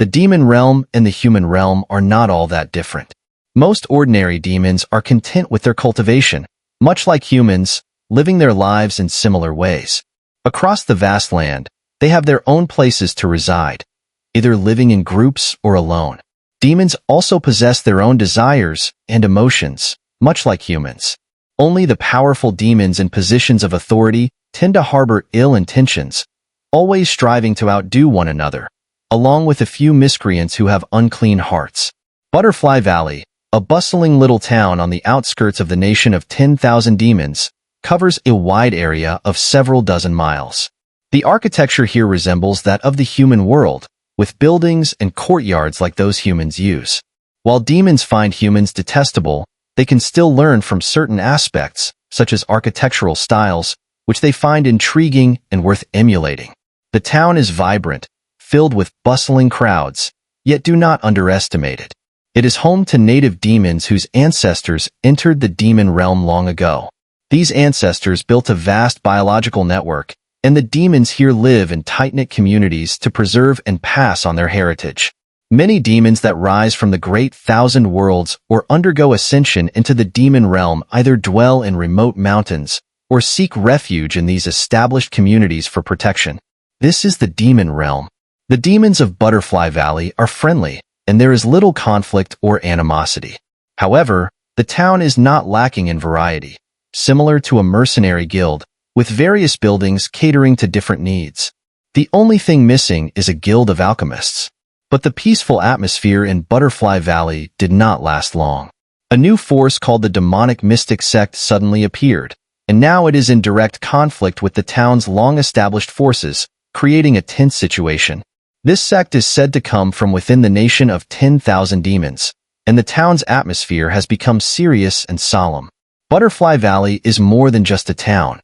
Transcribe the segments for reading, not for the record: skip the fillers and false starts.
The demon realm and the human realm are not all that different. Most ordinary demons are content with their cultivation, much like humans, living their lives in similar ways. Across the vast land, they have their own places to reside, either living in groups or alone. Demons also possess their own desires and emotions, much like humans. Only the powerful demons in positions of authority tend to harbor ill intentions, always striving to outdo one another, along with a few miscreants who have unclean hearts. Butterfly Valley, a bustling little town on the outskirts of the nation of 10,000 demons, covers a wide area of several dozen miles. The architecture here resembles that of the human world, with buildings and courtyards like those humans use. While demons find humans detestable, they can still learn from certain aspects, such as architectural styles, which they find intriguing and worth emulating. The town is vibrant, filled with bustling crowds, yet do not underestimate it. It is home to native demons whose ancestors entered the demon realm long ago. These ancestors built a vast biological network, and the demons here live in tight-knit communities to preserve and pass on their heritage. Many demons that rise from the great thousand worlds or undergo ascension into the demon realm either dwell in remote mountains or seek refuge in these established communities for protection. This is the demon realm. The demons of Butterfly Valley are friendly, and there is little conflict or animosity. However, the town is not lacking in variety, similar to a mercenary guild, with various buildings catering to different needs. The only thing missing is a guild of alchemists. But the peaceful atmosphere in Butterfly Valley did not last long. A new force called the demonic mystic sect suddenly appeared, and now it is in direct conflict with the town's long-established forces, creating a tense situation. This sect is said to come from within the nation of 10,000 demons, and the town's atmosphere has become serious and solemn. Butterfly Valley is more than just a town.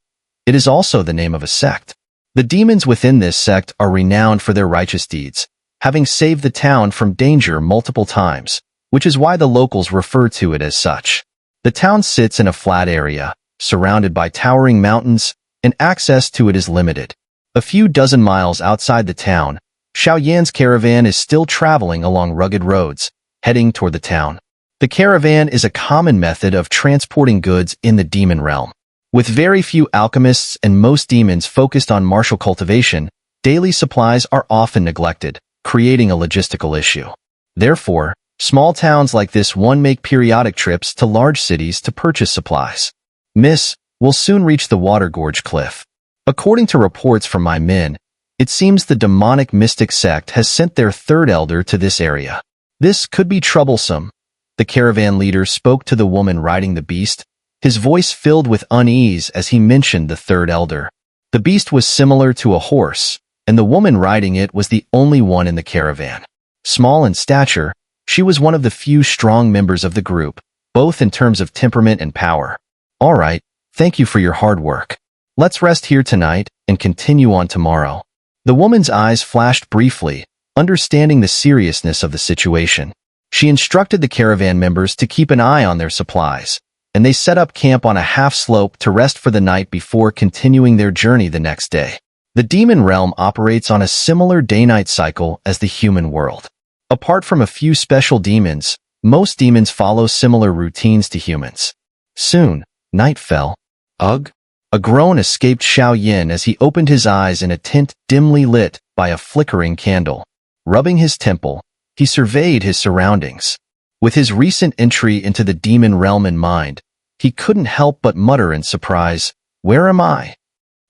It is also the name of a sect. The demons within this sect are renowned for their righteous deeds, having saved the town from danger multiple times, which is why the locals refer to it as such. The town sits in a flat area, surrounded by towering mountains, and access to it is limited. A few dozen miles outside the town, Xiao Yan's caravan is still traveling along rugged roads, heading toward the town. The caravan is a common method of transporting goods in the demon realm. With very few alchemists and most demons focused on martial cultivation, daily supplies are often neglected, creating a logistical issue. Therefore, small towns like this one make periodic trips to large cities to purchase supplies. Miss, we'll soon reach the water gorge cliff. According to reports from my men, it seems the demonic mystic sect has sent their third elder to this area. This could be troublesome. The caravan leader spoke to the woman riding the beast, his voice filled with unease as he mentioned the third elder. The beast was similar to a horse, and the woman riding it was the only one in the caravan. Small in stature, she was one of the few strong members of the group, both in terms of temperament and power. All right, thank you for your hard work. Let's rest here tonight and continue on tomorrow. The woman's eyes flashed briefly, understanding the seriousness of the situation. She instructed the caravan members to keep an eye on their supplies, and they set up camp on a half-slope to rest for the night before continuing their journey the next day. The demon realm operates on a similar day-night cycle as the human world. Apart from a few special demons, most demons follow similar routines to humans. Soon, night fell. Ugh! A groan escaped Xiao Yan as he opened his eyes in a tent dimly lit by a flickering candle. Rubbing his temple, he surveyed his surroundings. With his recent entry into the demon realm in mind, he couldn't help but mutter in surprise, "Where am I?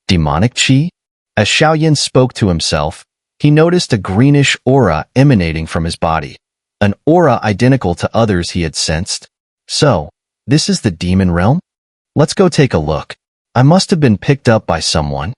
Demonic chi?" As Xiao Yan spoke to himself, he noticed a greenish aura emanating from his body, an aura identical to others he had sensed. So, this is the demon realm? Let's go take a look. I must have been picked up by someone.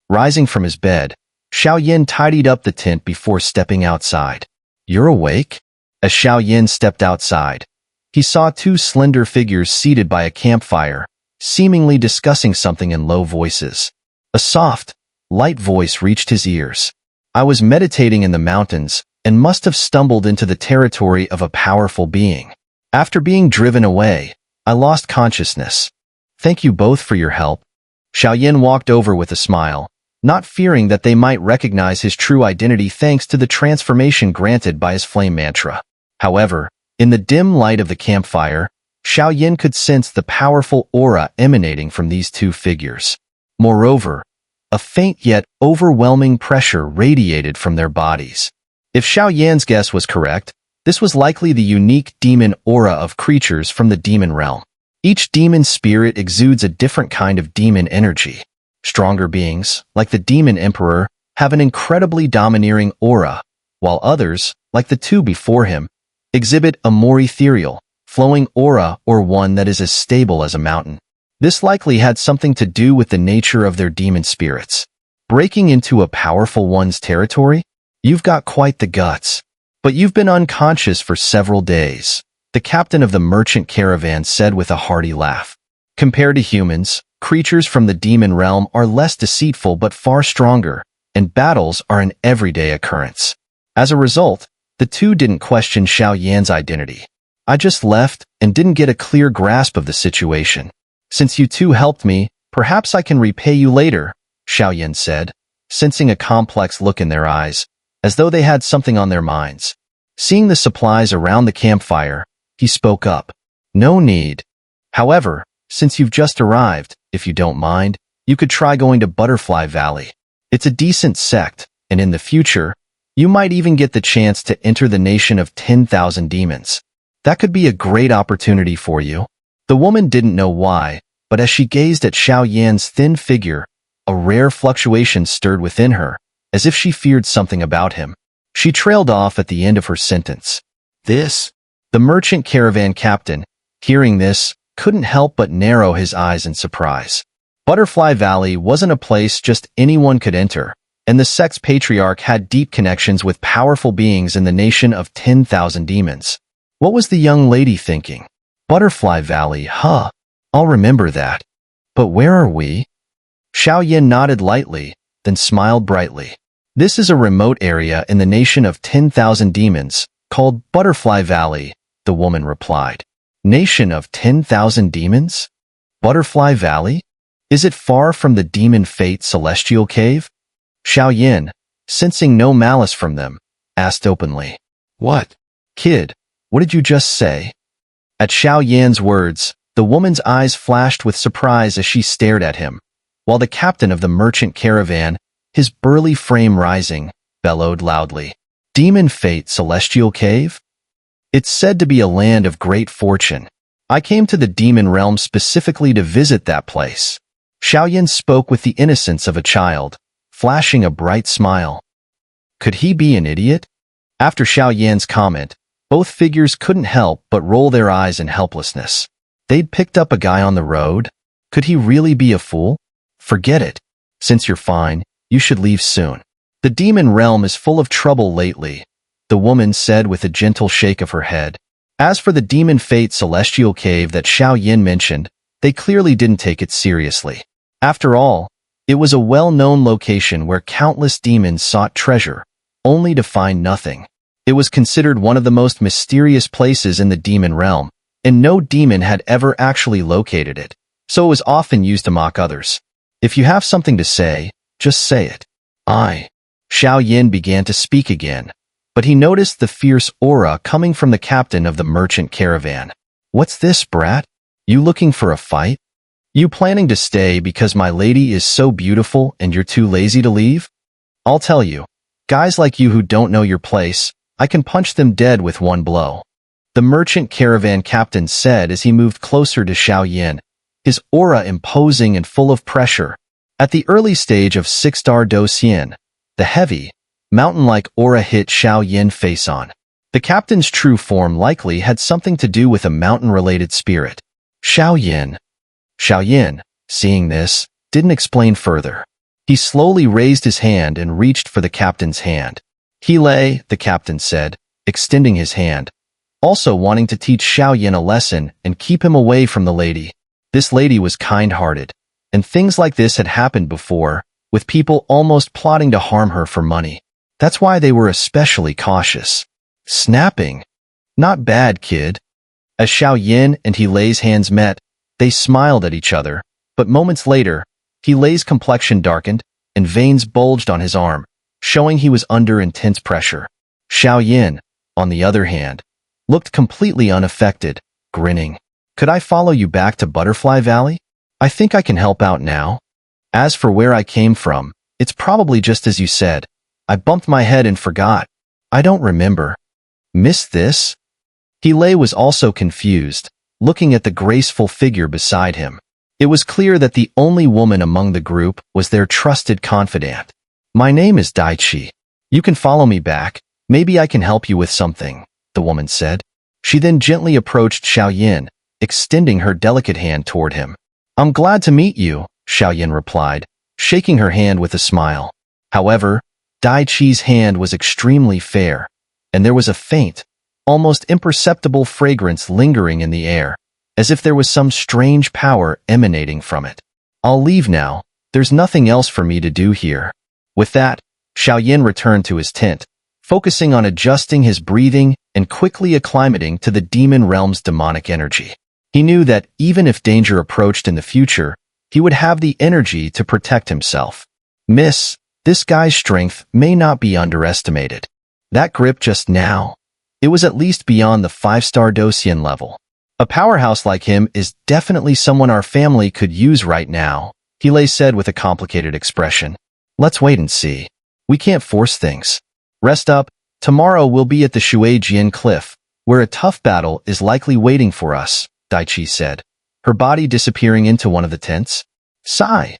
Rising from his bed, Xiao Yan tidied up the tent before stepping outside. "You're awake?" As Xiao Yan stepped outside, he saw two slender figures seated by a campfire, seemingly discussing something in low voices. A soft, light voice reached his ears. "I was meditating in the mountains and must have stumbled into the territory of a powerful being. After being driven away, I lost consciousness. Thank you both for your help." Xiao Yan walked over with a smile, not fearing that they might recognize his true identity thanks to the transformation granted by his flame mantra. However, in the dim light of the campfire, Xiao Yan could sense the powerful aura emanating from these two figures. Moreover, a faint yet overwhelming pressure radiated from their bodies. If Xiao Yan's guess was correct, this was likely the unique demon aura of creatures from the demon realm. Each demon spirit exudes a different kind of demon energy. Stronger beings, like the demon emperor, have an incredibly domineering aura, while others, like the two before him, exhibit a more ethereal, flowing aura or one that is as stable as a mountain. This likely had something to do with the nature of their demon spirits. Breaking into a powerful one's territory? You've got quite the guts. But you've been unconscious for several days, the captain of the merchant caravan said with a hearty laugh. Compared to humans, creatures from the demon realm are less deceitful but far stronger, and battles are an everyday occurrence. As a result, the two didn't question Xiao Yan's identity. I just left and didn't get a clear grasp of the situation. Since you two helped me, perhaps I can repay you later, Xiao Yan said, sensing a complex look in their eyes, as though they had something on their minds. Seeing the supplies around the campfire, he spoke up. No need. However, since you've just arrived, if you don't mind, you could try going to Butterfly Valley. It's a decent sect, and in the future, you might even get the chance to enter the nation of 10,000 demons. That could be a great opportunity for you. The woman didn't know why, but as she gazed at Xiao Yan's thin figure, a rare fluctuation stirred within her, as if she feared something about him. She trailed off at the end of her sentence. The merchant caravan captain, hearing this, couldn't help but narrow his eyes in surprise. Butterfly Valley wasn't a place just anyone could enter, and the sect's patriarch had deep connections with powerful beings in the nation of 10,000 demons. What was the young lady thinking? Butterfly Valley, huh? I'll remember that. But where are we? Xiao Yan nodded lightly, then smiled brightly. This is a remote area in the nation of 10,000 demons, called Butterfly Valley, the woman replied. Nation of 10,000 demons? Butterfly Valley? Is it far from the demon fate celestial cave? Xiao Yan, sensing no malice from them, asked openly. What? Kid, what did you just say? At Xiao Yan's words, the woman's eyes flashed with surprise as she stared at him, while the captain of the merchant caravan, his burly frame rising, bellowed loudly. Demon fate celestial cave? It's said to be a land of great fortune. I came to the demon realm specifically to visit that place. Xiao Yan spoke with the innocence of a child, flashing a bright smile. Could he be an idiot? After Xiao Yan's comment, both figures couldn't help but roll their eyes in helplessness. They'd picked up a guy on the road. Could he really be a fool? Forget it. Since you're fine, you should leave soon. The demon realm is full of trouble lately, the woman said with a gentle shake of her head. As for the demon fate celestial cave that Xiao Yan mentioned, they clearly didn't take it seriously. After all, it was a well-known location where countless demons sought treasure, only to find nothing. It was considered one of the most mysterious places in the demon realm, and no demon had ever actually located it, so it was often used to mock others. If you have something to say, just say it. Xiao Yan began to speak again, but he noticed the fierce aura coming from the captain of the merchant caravan. What's this, brat? You looking for a fight? You planning to stay because my lady is so beautiful and you're too lazy to leave? I'll tell you, guys like you who don't know your place, I can punch them dead with one blow. The merchant caravan captain said as he moved closer to Xiao Yan, his aura imposing and full of pressure. At the early stage of 6-star Do Xian, the heavy, mountain-like aura hit Xiao Yan face on. The captain's true form likely had something to do with a mountain-related spirit. Xiao Yan, seeing this, didn't explain further. He slowly raised his hand and reached for the captain's hand. The captain said, extending his hand, also wanting to teach Xiao Yan a lesson and keep him away from the lady. This lady was kind-hearted, and things like this had happened before, with people almost plotting to harm her for money. That's why they were especially cautious. Snapping. Not bad, kid. As Xiao Yan and Helei's hands met, they smiled at each other, but moments later, Helei's complexion darkened, and veins bulged on his arm, showing he was under intense pressure. Xiao Yan, on the other hand, looked completely unaffected, grinning. "Could I follow you back to Butterfly Valley? I think I can help out now. As for where I came from, it's probably just as you said. I bumped my head and forgot. I don't remember. Missed this?" He was also confused, looking at the graceful figure beside him. It was clear that the only woman among the group was their trusted confidant. "My name is Daichi. You can follow me back. Maybe I can help you with something," the woman said. She then gently approached Xiao Yan, extending her delicate hand toward him. "I'm glad to meet you," Xiao Yan replied, shaking her hand with a smile. However, Daichi's hand was extremely fair, and there was a faint, almost imperceptible fragrance lingering in the air, as if there was some strange power emanating from it. "I'll leave now. There's nothing else for me to do here." With that, Xiao Yan returned to his tent, focusing on adjusting his breathing and quickly acclimating to the demon realm's demonic energy. He knew that even if danger approached in the future, he would have the energy to protect himself. This guy's strength may not be underestimated. That grip just now, it was at least beyond the 5-star Dosian level. "A powerhouse like him is definitely someone our family could use right now," He said with a complicated expression. "Let's wait and see. We can't force things. Rest up. Tomorrow we'll be at the Shuijian Cliff, where a tough battle is likely waiting for us," Daichi said, her body disappearing into one of the tents. Sigh.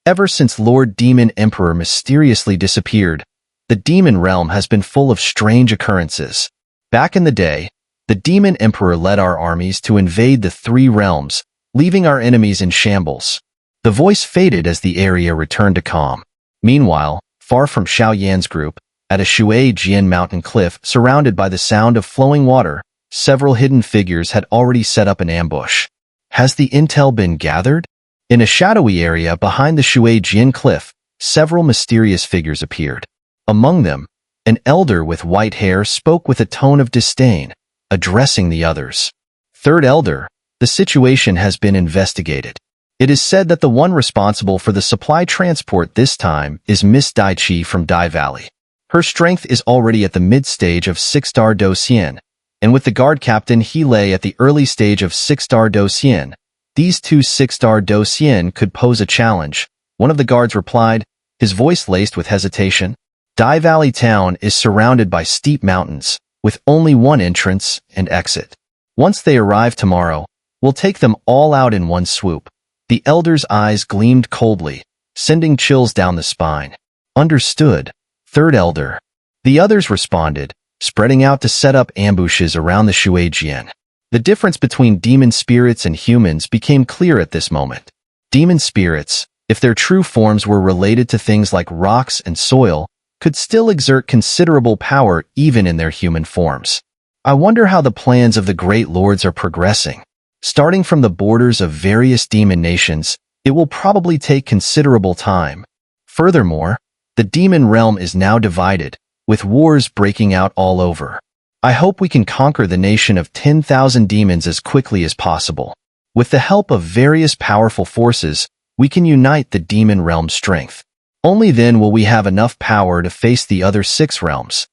Ever since Lord Demon Emperor mysteriously disappeared, the demon realm has been full of strange occurrences. Back in the day, the Demon Emperor led our armies to invade the 3 realms, leaving our enemies in shambles. The voice faded as the area returned to calm. Meanwhile, far from Xiao Yan's group, at a Shuijian mountain cliff surrounded by the sound of flowing water, several hidden figures had already set up an ambush. Has the intel been gathered? In a shadowy area behind the Shuijian cliff, several mysterious figures appeared. Among them, an elder with white hair spoke with a tone of disdain, addressing the others. "Third elder, the situation has been investigated. It is said that the one responsible for the supply transport this time is Miss Daichi from Dai Valley. Her strength is already at the mid-stage of 6-star Dosian, and with the guard captain He at the early stage of 6-star Dosian, these 2 6-star Dosian could pose a challenge," one of the guards replied, his voice laced with hesitation. "Dai Valley town is surrounded by steep mountains, with only one entrance and exit. Once they arrive tomorrow, we'll take them all out in one swoop." The elder's eyes gleamed coldly, sending chills down the spine. "Understood, third elder." The others responded, spreading out to set up ambushes around the Shuijian. The difference between demon spirits and humans became clear at this moment. Demon spirits, if their true forms were related to things like rocks and soil, could still exert considerable power even in their human forms. I wonder how the plans of the great lords are progressing. Starting from the borders of various demon nations, it will probably take considerable time. Furthermore, the demon realm is now divided, with wars breaking out all over. I hope we can conquer the nation of 10,000 demons as quickly as possible. With the help of various powerful forces, we can unite the demon realm's strength. Only then will we have enough power to face the other 6 realms.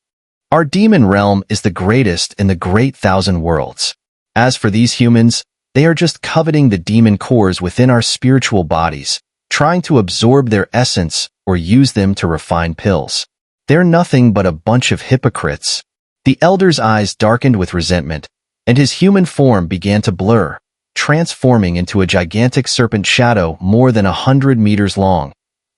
Our demon realm is the greatest in the great 1,000 worlds. As for these humans, they are just coveting the demon cores within our spiritual bodies, trying to absorb their essence or use them to refine pills. They're nothing but a bunch of hypocrites. The elder's eyes darkened with resentment, and his human form began to blur, transforming into a gigantic serpent shadow more than 100 meters long,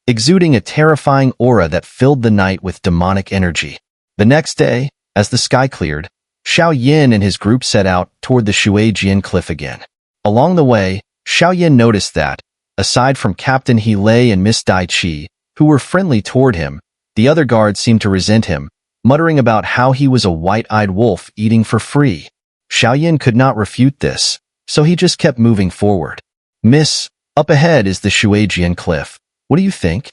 exuding a terrifying aura that filled the night with demonic energy. The next day, as the sky cleared, Xiao Yan and his group set out toward the Shuijian cliff again. Along the way, Xiao Yan noticed that, aside from Captain He and Miss Daichi, who were friendly toward him, the other guards seemed to resent him, muttering about how he was a white-eyed wolf eating for free. Xiao Yan could not refute this, so he just kept moving forward. "Miss, up ahead is the Shuijian cliff. What do you think?"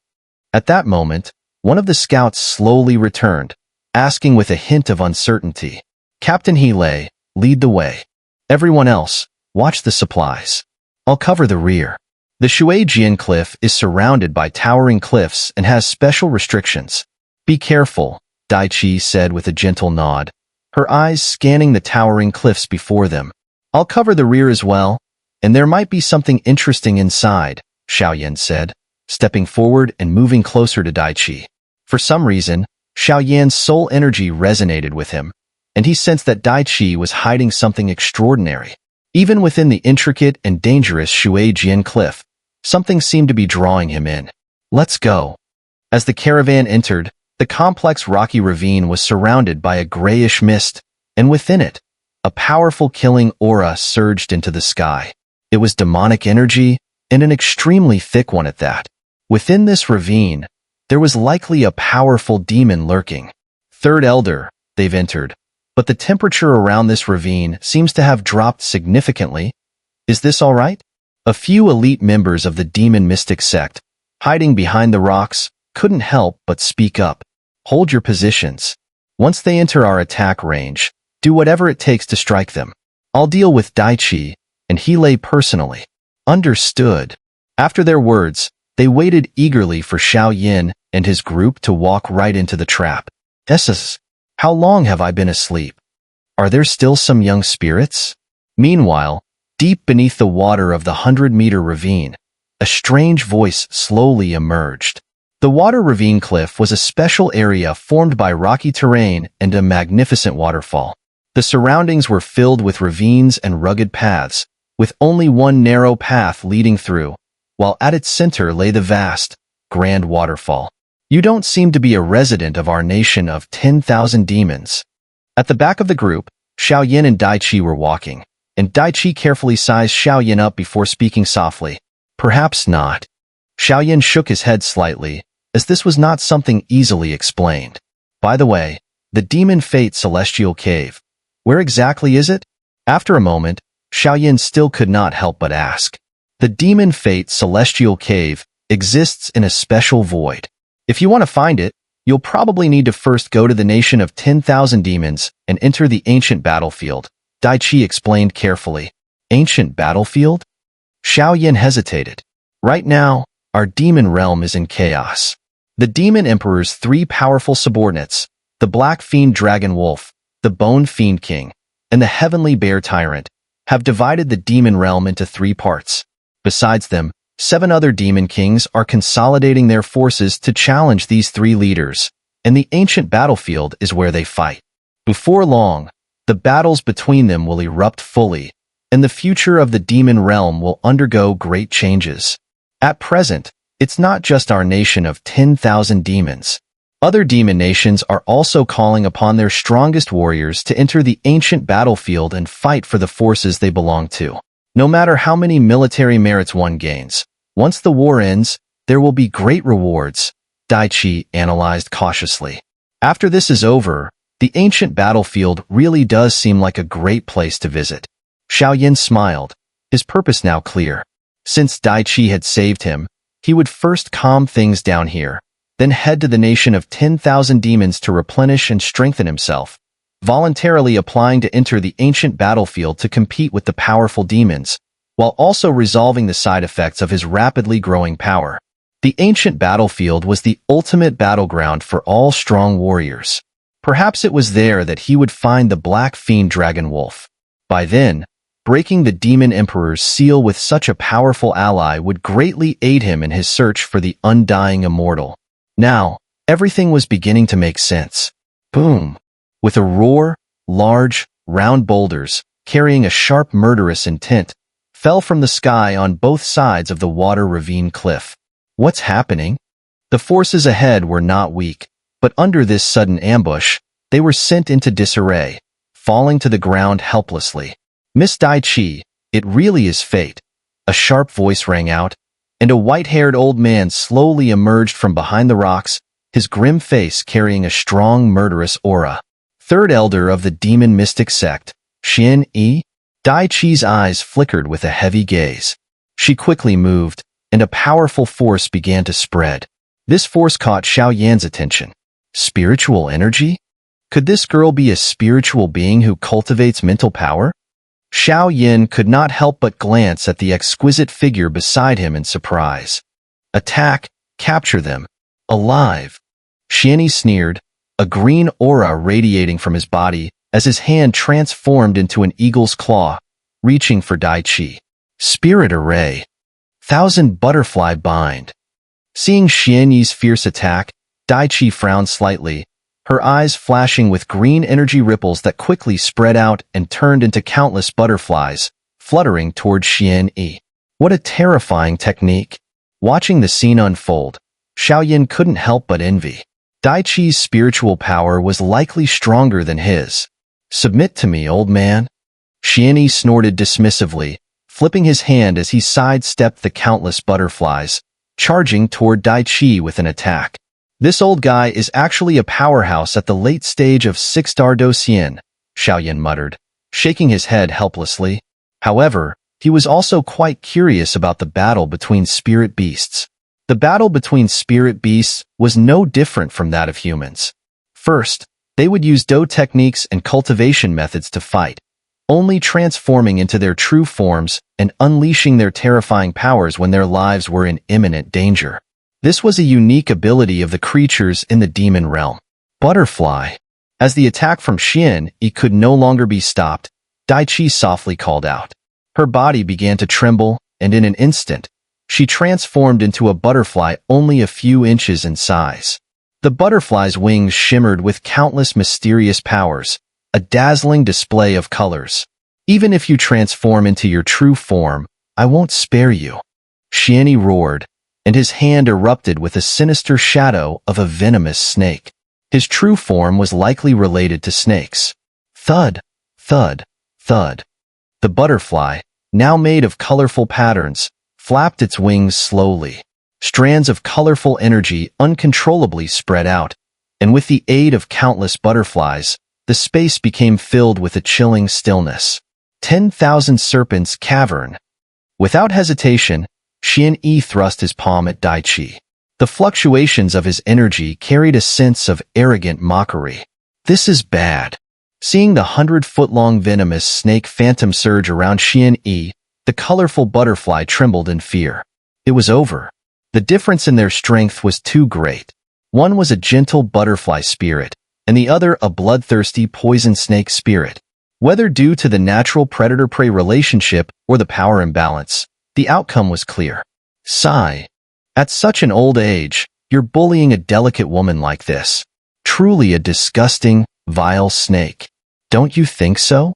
At that moment, one of the scouts slowly returned, asking with a hint of uncertainty. "Captain He, lead the way. Everyone else, watch the supplies. I'll cover the rear." The Shuai cliff is surrounded by towering cliffs and has special restrictions. Be careful, Daichi said with a gentle nod, her eyes scanning the towering cliffs before them. I'll cover the rear as well, and there might be something interesting inside, Xiao Yan said, stepping forward and moving closer to Daichi. For some reason, Xiao Yan's soul energy resonated with him, and he sensed that Daichi was hiding something extraordinary. Even within the intricate and dangerous Shuai cliff, something seemed to be drawing him in. Let's go. As the caravan entered, the complex rocky ravine was surrounded by a grayish mist, and within it, a powerful killing aura surged into the sky. It was demonic energy, and an extremely thick one at that. Within this ravine, there was likely a powerful demon lurking. Third Elder, they've entered, but the temperature around this ravine seems to have dropped significantly. Is this all right? A few elite members of the demon mystic sect, hiding behind the rocks, couldn't help but speak up. Hold your positions. Once they enter our attack range, do whatever it takes to strike them. I'll deal with Daichi, and Heelei personally. Understood. After their words, they waited eagerly for Xiao Yan and his group to walk right into the trap. SS, how long have I been asleep? Are there still some young spirits? Meanwhile, deep beneath the water of the 100-meter ravine, a strange voice slowly emerged. The water ravine cliff was a special area formed by rocky terrain and a magnificent waterfall. The surroundings were filled with ravines and rugged paths, with only one narrow path leading through, while at its center lay the vast, grand waterfall. You don't seem to be a resident of our nation of 10,000 demons. At the back of the group, Xiao Yan and Daichi were walking, and Daichi carefully sized Xiao Yan up before speaking softly. Perhaps not. Xiao Yan shook his head slightly, as this was not something easily explained. By the way, the Demon Fate Celestial Cave. Where exactly is it? After a moment, Xiao Yan still could not help but ask. The Demon Fate Celestial Cave exists in a special void. If you want to find it, you'll probably need to first go to the nation of 10,000 demons and enter the ancient battlefield, Daichi explained carefully. Ancient battlefield? Xiao Yan hesitated. Right now, our demon realm is in chaos. The Demon Emperor's three powerful subordinates, the Black Fiend Dragon Wolf, the Bone Fiend King, and the Heavenly Bear Tyrant, have divided the demon realm into three parts. Besides them, 7 other demon kings are consolidating their forces to challenge these 3 leaders, and the ancient battlefield is where they fight. Before long, the battles between them will erupt fully, and the future of the demon realm will undergo great changes. At present, it's not just our nation of 10,000 demons. Other demon nations are also calling upon their strongest warriors to enter the ancient battlefield and fight for the forces they belong to. No matter how many military merits one gains, once the war ends, there will be great rewards, Daichi analyzed cautiously. After this is over, the ancient battlefield really does seem like a great place to visit. Xiao Yan smiled, his purpose now clear. Since Daichi had saved him, he would first calm things down here, then head to the nation of 10,000 demons to replenish and strengthen himself, voluntarily applying to enter the ancient battlefield to compete with the powerful demons, while also resolving the side effects of his rapidly growing power. The ancient battlefield was the ultimate battleground for all strong warriors. Perhaps it was there that he would find the Black Fiend Dragon Wolf. By then, breaking the Demon Emperor's seal with such a powerful ally would greatly aid him in his search for the undying immortal. Now, everything was beginning to make sense. Boom! With a roar, large, round boulders, carrying a sharp murderous intent, fell from the sky on both sides of the water ravine cliff. What's happening? The forces ahead were not weak, but under this sudden ambush, they were sent into disarray, falling to the ground helplessly. Miss Daichi, it really is fate. A sharp voice rang out, and a white-haired old man slowly emerged from behind the rocks, his grim face carrying a strong murderous aura. Third Elder of the Demon Mystic Sect, Xun'er? Daichi's eyes flickered with a heavy gaze. She quickly moved, and a powerful force began to spread. This force caught Xiao Yan's attention. Spiritual energy? Could this girl be a spiritual being who cultivates mental power? Xiao Yan could not help but glance at the exquisite figure beside him in surprise. Attack, capture them. Alive. Xianyi sneered, a green aura radiating from his body as his hand transformed into an eagle's claw, reaching for Dai Qi. Spirit Array. 1,000 Butterfly Bind. Seeing Xianyi's fierce attack, Dai Qi frowned slightly, her eyes flashing with green energy ripples that quickly spread out and turned into countless butterflies, fluttering toward Xianyi. What a terrifying technique. Watching the scene unfold, Xiao Yan couldn't help but envy. Dai Qi's spiritual power was likely stronger than his. Submit to me, old man. Xianyi snorted dismissively, flipping his hand as he sidestepped the countless butterflies, charging toward Dai Qi with an attack. This old guy is actually a powerhouse at the late stage of 6-star Docian, Xiao Yan muttered, shaking his head helplessly. However, he was also quite curious about the battle between spirit beasts. The battle between spirit beasts was no different from that of humans. First, they would use Do techniques and cultivation methods to fight, only transforming into their true forms and unleashing their terrifying powers when their lives were in imminent danger. This was a unique ability of the creatures in the demon realm. Butterfly. As the attack from Xianyi could no longer be stopped, Dai Qi softly called out. Her body began to tremble, and in an instant, she transformed into a butterfly only a few inches in size. The butterfly's wings shimmered with countless mysterious powers, a dazzling display of colors. Even if you transform into your true form, I won't spare you. Xianyi roared, and his hand erupted with a sinister shadow of a venomous snake. His true form was likely related to snakes. Thud, thud, thud. The butterfly, now made of colorful patterns, flapped its wings slowly. Strands of colorful energy uncontrollably spread out, and with the aid of countless butterflies, the space became filled with a chilling stillness. 10,000 Serpents Cavern. Without hesitation, Xianyi thrust his palm at Dai Qi. The fluctuations of his energy carried a sense of arrogant mockery. This is bad. Seeing the 100-foot-long venomous snake phantom surge around Xianyi, the colorful butterfly trembled in fear. It was over. The difference in their strength was too great. One was a gentle butterfly spirit, and the other a bloodthirsty poison snake spirit. Whether due to the natural predator-prey relationship or the power imbalance, the outcome was clear. Sigh. At such an old age, you're bullying a delicate woman like this. Truly a disgusting, vile snake. Don't you think so?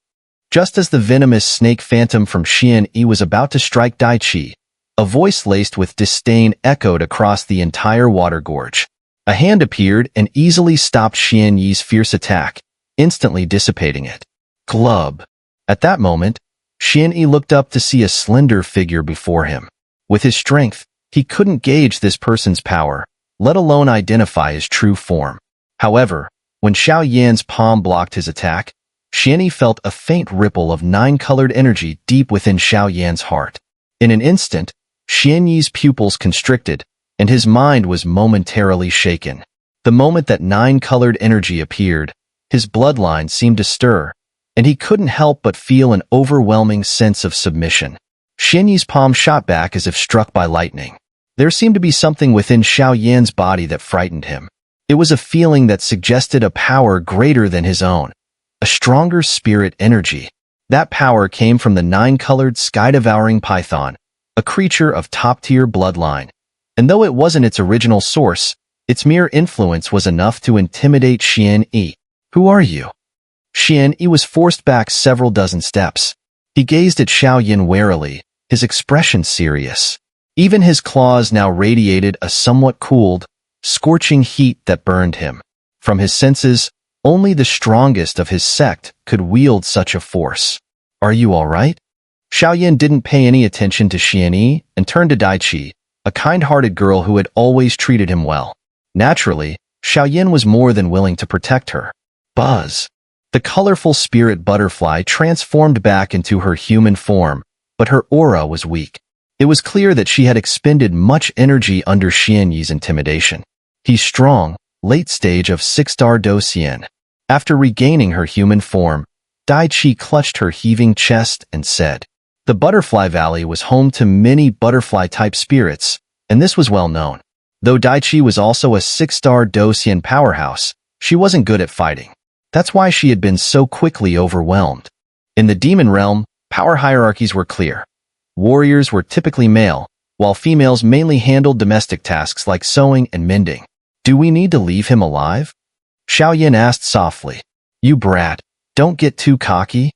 Just as the venomous snake phantom from Xianyi was about to strike Dai Qi, a voice laced with disdain echoed across the entire water gorge. A hand appeared and easily stopped Xianyi's fierce attack, instantly dissipating it. Glub. At that moment, Xianyi looked up to see a slender figure before him. With his strength, he couldn't gauge this person's power, let alone identify his true form. However, when Xiao Yan's palm blocked his attack, Xianyi felt a faint ripple of 9-colored energy deep within Xiao Yan's heart. In an instant, Xianyi's pupils constricted, and his mind was momentarily shaken. The moment that 9-colored energy appeared, his bloodline seemed to stir, and he couldn't help but feel an overwhelming sense of submission. Xianyi's palm shot back as if struck by lightning. There seemed to be something within Xiao Yan's body that frightened him. It was a feeling that suggested a power greater than his own, a stronger spirit energy. That power came from the 9-colored sky-devouring python, a creature of top-tier bloodline. And though it wasn't its original source, its mere influence was enough to intimidate Xianyi. Who are you? Xianyi was forced back several dozen steps. He gazed at Xiao Yan warily, his expression serious. Even his claws now radiated a somewhat cooled, scorching heat that burned him. From his senses, only the strongest of his sect could wield such a force. Are you all right? Xiao Yan didn't pay any attention to Xianyi and turned to Dai Qi, a kind-hearted girl who had always treated him well. Naturally, Xiao Yan was more than willing to protect her. Buzz. The colorful spirit butterfly transformed back into her human form, but her aura was weak. It was clear that she had expended much energy under Xianyi's intimidation. He's strong, late stage of 6-star Docian. After regaining her human form, Dai-Chi clutched her heaving chest and said, "The Butterfly Valley was home to many butterfly-type spirits, and this was well known. Though Dai-Chi was also a 6-star Dosian powerhouse, she wasn't good at fighting. That's why she had been so quickly overwhelmed. In the demon realm, power hierarchies were clear. Warriors were typically male, while females mainly handled domestic tasks like sewing and mending. Do we need to leave him alive?" Xiao Yan asked softly. "You brat, don't get too cocky."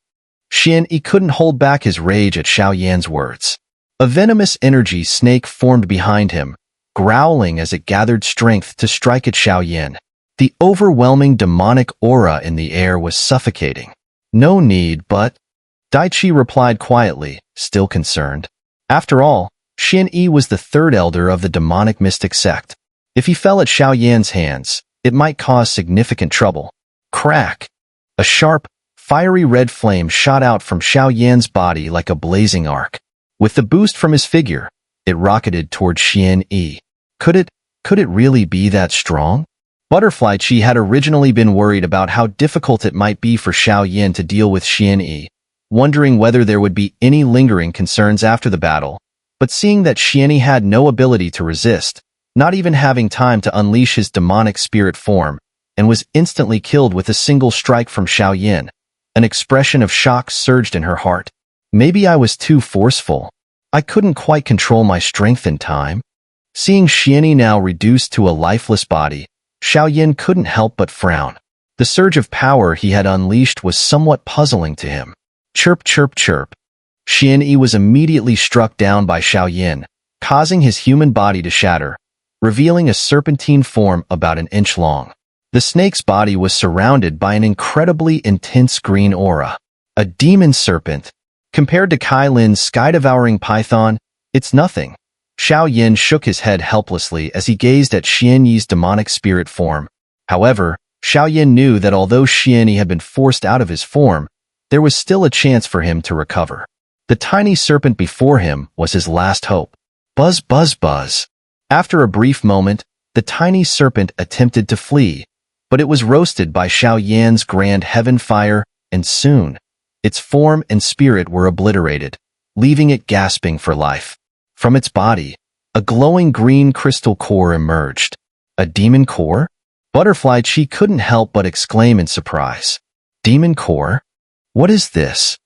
Xun'er couldn't hold back his rage at Xiao Yan's words. A venomous energy snake formed behind him, growling as it gathered strength to strike at Xiao Yan. The overwhelming demonic aura in the air was suffocating. "No need, but—" Dai-Chi replied quietly, still concerned. After all, Xun'er was the third elder of the demonic mystic sect. If he fell at Xiao Yan's hands, it might cause significant trouble. Crack! A sharp, fiery red flame shot out from Xiao Yan's body like a blazing arc. With the boost from his figure, it rocketed toward Xun'er. Could it really be that strong? Butterfly Chi had originally been worried about how difficult it might be for Xiao Yan to deal with Xun'er, wondering whether there would be any lingering concerns after the battle, but seeing that Xun'er had no ability to resist, not even having time to unleash his demonic spirit form, and was instantly killed with a single strike from Xiao Yan, an expression of shock surged in her heart. Maybe I was too forceful. I couldn't quite control my strength in time. Seeing Xun'er now reduced to a lifeless body, Xiao Yan couldn't help but frown. The surge of power he had unleashed was somewhat puzzling to him. Chirp, chirp, chirp. Xun'er was immediately struck down by Xiao Yan, causing his human body to shatter, revealing a serpentine form about an inch long. The snake's body was surrounded by an incredibly intense green aura. A demon serpent. Compared to Kai Lin's sky-devouring python, it's nothing. Xiao Yan shook his head helplessly as he gazed at Xun'er's demonic spirit form. However, Xiao Yan knew that although Xun'er had been forced out of his form, there was still a chance for him to recover. The tiny serpent before him was his last hope. Buzz, buzz, buzz. After a brief moment, the tiny serpent attempted to flee, but it was roasted by Xiao Yan's grand heaven fire, and soon, its form and spirit were obliterated, leaving it gasping for life. From its body, a glowing green crystal core emerged. A demon core? Butterfly Chi couldn't help but exclaim in surprise. Demon core? What is this?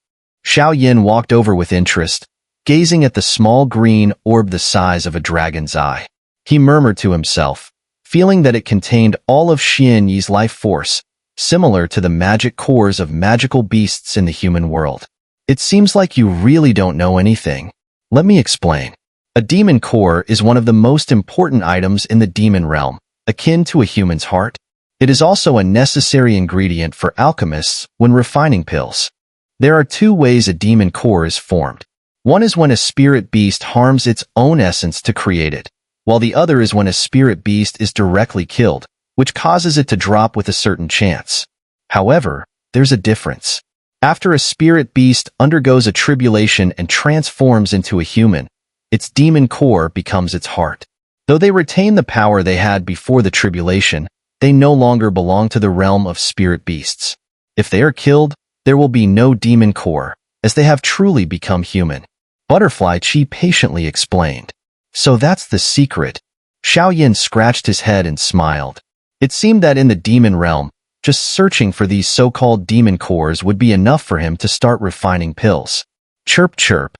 Xiao Yan walked over with interest, gazing at the small green orb the size of a dragon's eye. He murmured to himself, feeling that it contained all of Xun'er's life force, similar to the magic cores of magical beasts in the human world. It seems like you really don't know anything. Let me explain. A demon core is one of the most important items in the demon realm, akin to a human's heart. It is also a necessary ingredient for alchemists when refining pills. There are two ways a demon core is formed. One is when a spirit beast harms its own essence to create it, while the other is when a spirit beast is directly killed, which causes it to drop with a certain chance. However, there's a difference. After a spirit beast undergoes a tribulation and transforms into a human, its demon core becomes its heart. Though they retain the power they had before the tribulation, they no longer belong to the realm of spirit beasts. If they are killed, there will be no demon core, as they have truly become human. Butterfly Chi patiently explained. So that's the secret. Xiao Yan scratched his head and smiled. It seemed that in the demon realm, just searching for these so-called demon cores would be enough for him to start refining pills. Chirp, chirp.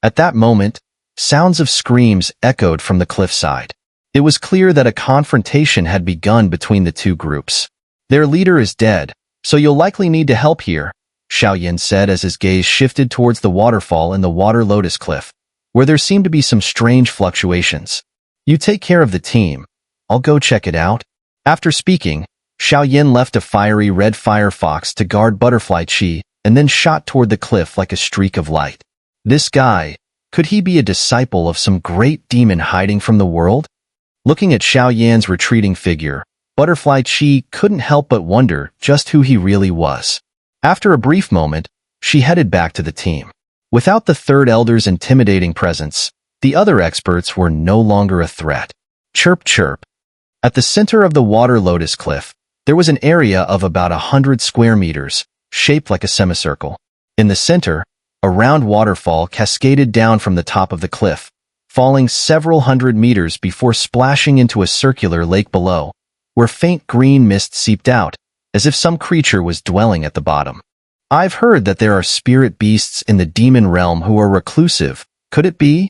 At that moment, sounds of screams echoed from the cliffside. It was clear that a confrontation had begun between the two groups. Their leader is dead, so you'll likely need to help here, Xiao Yan said as his gaze shifted towards the waterfall in the water lotus cliff, where there seemed to be some strange fluctuations. You take care of the team. I'll go check it out. After speaking, Xiao Yan left a fiery red firefox to guard Butterfly Chi and then shot toward the cliff like a streak of light. This guy, could he be a disciple of some great demon hiding from the world? Looking at Xiao Yan's retreating figure, Butterfly Chi couldn't help but wonder just who he really was. After a brief moment, she headed back to the team. Without the third elder's intimidating presence, the other experts were no longer a threat. Chirp, chirp. At the center of the water lotus cliff, there was an area of about 100 square meters, shaped like a semicircle. In the center, a round waterfall cascaded down from the top of the cliff, falling several hundred meters before splashing into a circular lake below, where faint green mist seeped out, as if some creature was dwelling at the bottom. I've heard that there are spirit beasts in the demon realm who are reclusive. Could it be?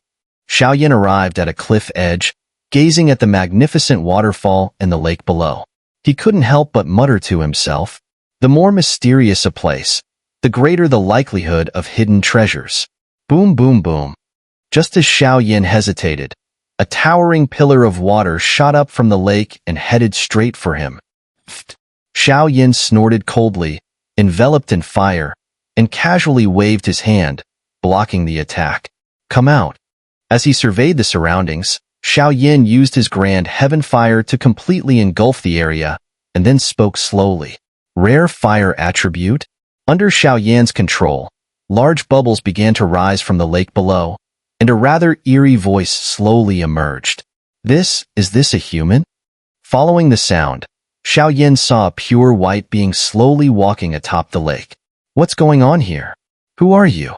Xiao Yan arrived at a cliff edge, gazing at the magnificent waterfall and the lake below. He couldn't help but mutter to himself, the more mysterious a place, the greater the likelihood of hidden treasures. Boom, boom, boom. Just as Xiao Yan hesitated, a towering pillar of water shot up from the lake and headed straight for him. Xiao Yan snorted coldly, enveloped in fire, and casually waved his hand, blocking the attack. Come out. As he surveyed the surroundings, Xiao Yan used his grand heaven fire to completely engulf the area, and then spoke slowly. Rare fire attribute? Under Xiao Yan's control, large bubbles began to rise from the lake below, and a rather eerie voice slowly emerged. Is this a human? Following the sound, Xiao Yan saw a pure white being slowly walking atop the lake. What's going on here? Who are you?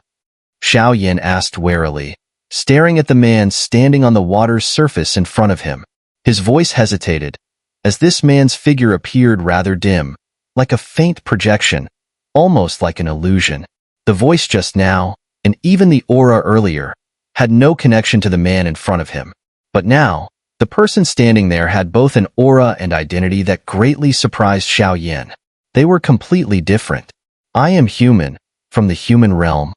Xiao Yan asked warily, staring at the man standing on the water's surface in front of him. His voice hesitated, as this man's figure appeared rather dim, like a faint projection, almost like an illusion. The voice just now, and even the aura earlier, had no connection to the man in front of him. But now, the person standing there had both an aura and identity that greatly surprised Xiao Yan. They were completely different. I am human, from the human realm.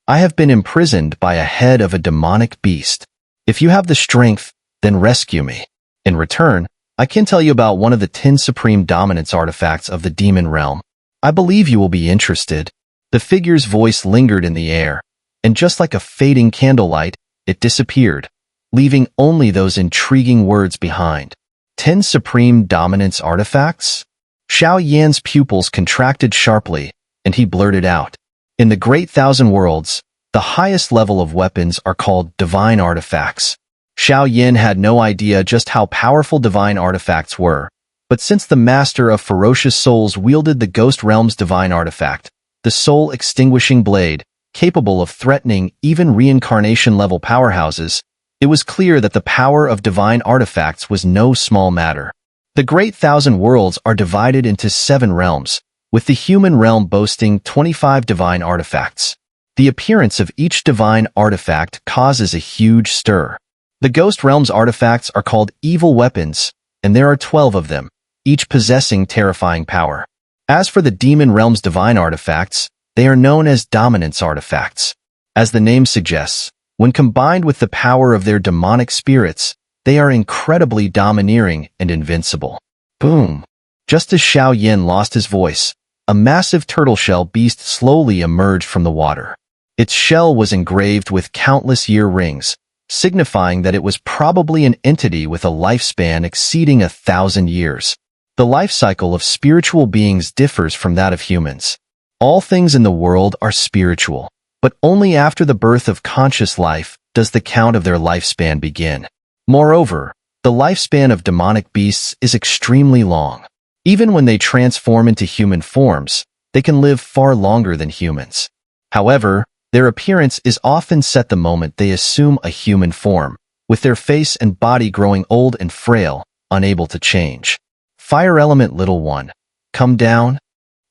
I have been imprisoned by a head of a demonic beast. If you have the strength, then rescue me. In return, I can tell you about one of the 10 supreme dominance artifacts of the demon realm. I believe you will be interested. The figure's voice lingered in the air, and just like a fading candlelight, it disappeared, leaving only those intriguing words behind. 10 supreme dominance artifacts? Xiao Yan's pupils contracted sharply, and he blurted out. In the Great Thousand Worlds, the highest level of weapons are called divine artifacts. Xiao Yan had no idea just how powerful divine artifacts were, but since the Master of Ferocious Souls wielded the Ghost Realm's divine artifact, the soul-extinguishing blade, capable of threatening even reincarnation-level powerhouses, it was clear that the power of divine artifacts was no small matter. The Great Thousand Worlds are divided into 7 realms, with the human realm boasting 25 divine artifacts. The appearance of each divine artifact causes a huge stir. The Ghost Realm's artifacts are called evil weapons, and there are 12 of them, each possessing terrifying power. As for the Demon Realm's divine artifacts, they are known as dominance artifacts. As the name suggests, when combined with the power of their demonic spirits, they are incredibly domineering and invincible. Boom! Just as Xiao Yan lost his voice, a massive turtle shell beast slowly emerged from the water. Its shell was engraved with countless year rings, signifying that it was probably an entity with a lifespan exceeding 1,000 years. The life cycle of spiritual beings differs from that of humans. All things in the world are spiritual, but only after the birth of conscious life does the count of their lifespan begin. Moreover, the lifespan of demonic beasts is extremely long. Even when they transform into human forms, they can live far longer than humans. However, their appearance is often set the moment they assume a human form, with their face and body growing old and frail, unable to change. Fire element little one, come down.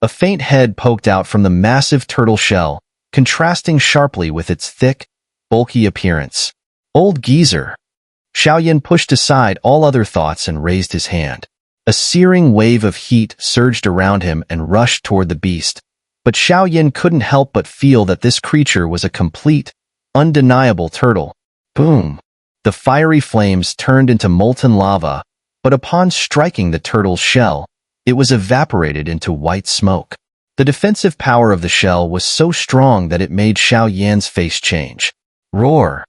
A faint head poked out from the massive turtle shell, contrasting sharply with its thick, bulky appearance. Old geezer. Xiao Yan pushed aside all other thoughts and raised his hand. A searing wave of heat surged around him and rushed toward the beast, but Xiao Yan couldn't help but feel that this creature was a complete, undeniable turtle. Boom! The fiery flames turned into molten lava, but upon striking the turtle's shell, it was evaporated into white smoke. The defensive power of the shell was so strong that it made Xiao Yan's face change. Roar!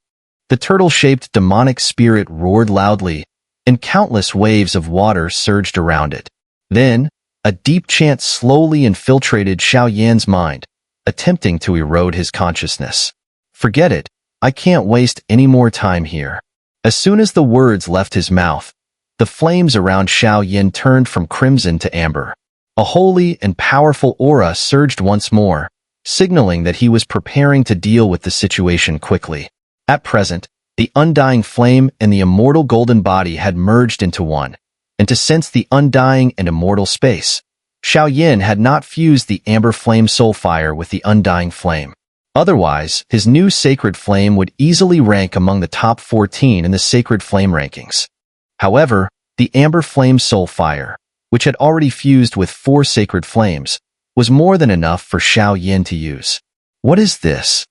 The turtle-shaped demonic spirit roared loudly, and countless waves of water surged around it. Then, a deep chant slowly infiltrated Xiao Yan's mind, attempting to erode his consciousness. Forget it, I can't waste any more time here. As soon as the words left his mouth, the flames around Xiao Yan turned from crimson to amber. A holy and powerful aura surged once more, signaling that he was preparing to deal with the situation quickly. At present, the undying flame and the immortal golden body had merged into one, and to sense the undying and immortal space, Xiao Yan had not fused the amber flame soul fire with the undying flame. Otherwise, his new sacred flame would easily rank among the top 14 in the sacred flame rankings. However, the amber flame soul fire, which had already fused with 4 sacred flames, was more than enough for Xiao Yan to use. What is this?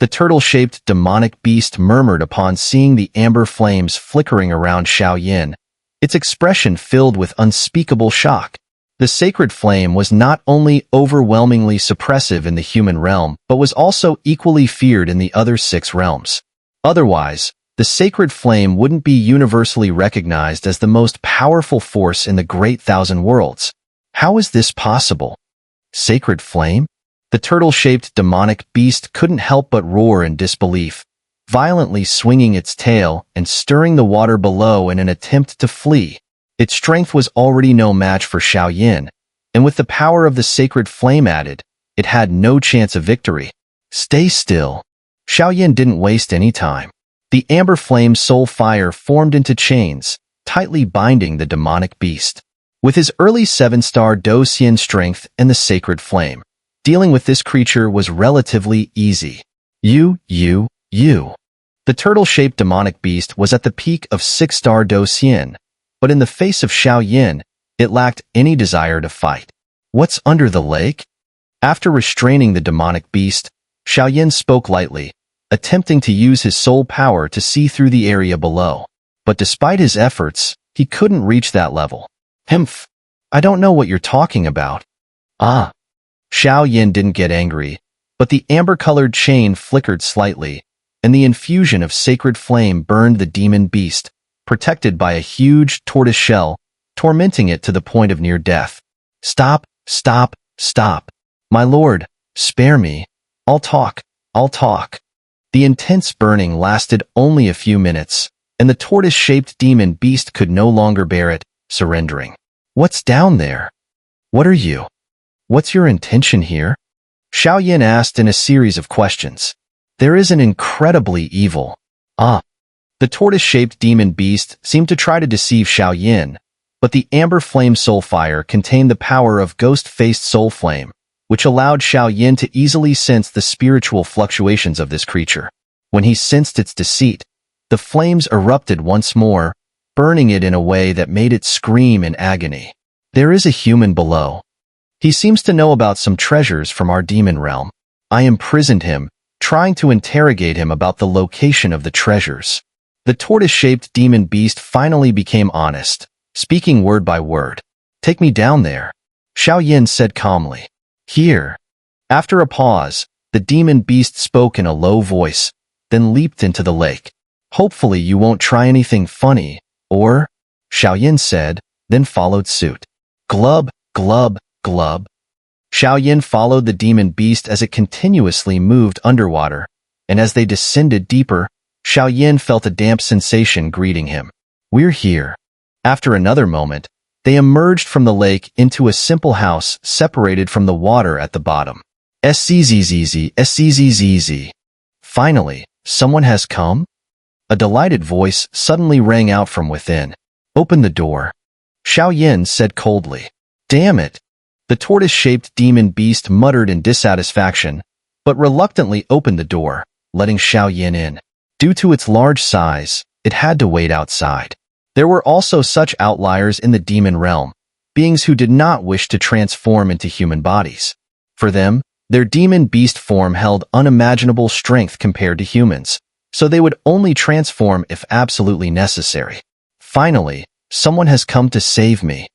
The turtle-shaped demonic beast murmured upon seeing the amber flames flickering around Xiao Yan, its expression filled with unspeakable shock. The sacred flame was not only overwhelmingly suppressive in the human realm, but was also equally feared in the other 6 realms. Otherwise, the sacred flame wouldn't be universally recognized as the most powerful force in the Great Thousand Worlds. How is this possible? Sacred flame? The turtle-shaped demonic beast couldn't help but roar in disbelief, violently swinging its tail and stirring the water below in an attempt to flee. Its strength was already no match for Xiao Yan, and with the power of the sacred flame added, it had no chance of victory. Stay still. Xiao Yan didn't waste any time. The amber flame soul fire formed into chains, tightly binding the demonic beast. With his early 7-star Do Xian strength and the sacred flame, dealing with this creature was relatively easy. You. The turtle-shaped demonic beast was at the peak of 6-star Do Xian, but in the face of Xiao Yan, it lacked any desire to fight. What's under the lake? After restraining the demonic beast, Xiao Yan spoke lightly, attempting to use his soul power to see through the area below. But despite his efforts, he couldn't reach that level. Humph! I don't know what you're talking about. Ah! Xiao Yan didn't get angry, but the amber-colored chain flickered slightly, and the infusion of sacred flame burned the demon beast, protected by a huge tortoise shell, tormenting it to the point of near death. Stop! My lord, spare me. I'll talk. The intense burning lasted only a few minutes, and the tortoise-shaped demon beast could no longer bear it, surrendering. What's down there? What are you? What's your intention here? Xiao Yan asked in a series of questions. There is an incredibly evil. The tortoise-shaped demon beast seemed to try to deceive Xiao Yan, but the amber flame soul fire contained the power of ghost-faced soul flame, which allowed Xiao Yan to easily sense the spiritual fluctuations of this creature. When he sensed its deceit, the flames erupted once more, burning it in a way that made it scream in agony. There is a human below. He seems to know about some treasures from our demon realm. I imprisoned him, trying to interrogate him about the location of the treasures. The tortoise-shaped demon beast finally became honest, speaking word by word. Take me down there, Xiao Yan said calmly. Here. After a pause, the demon beast spoke in a low voice, then leaped into the lake. Hopefully you won't try anything funny, or? Xiao Yan said, then followed suit. Glub. Xiao Yan followed the demon beast as it continuously moved underwater, and as they descended deeper, Xiao Yan felt a damp sensation greeting him. We're here. After another moment, they emerged from the lake into a simple house separated from the water at the bottom. Szzz. Finally, someone has come? A delighted voice suddenly rang out from within. Open the door. Xiao Yan said coldly. Damn it. The tortoise-shaped demon beast muttered in dissatisfaction, but reluctantly opened the door, letting Xiao Yan in. Due to its large size, it had to wait outside. There were also such outliers in the demon realm, beings who did not wish to transform into human bodies. For them, their demon beast form held unimaginable strength compared to humans, so they would only transform if absolutely necessary. Finally, someone has come to save me.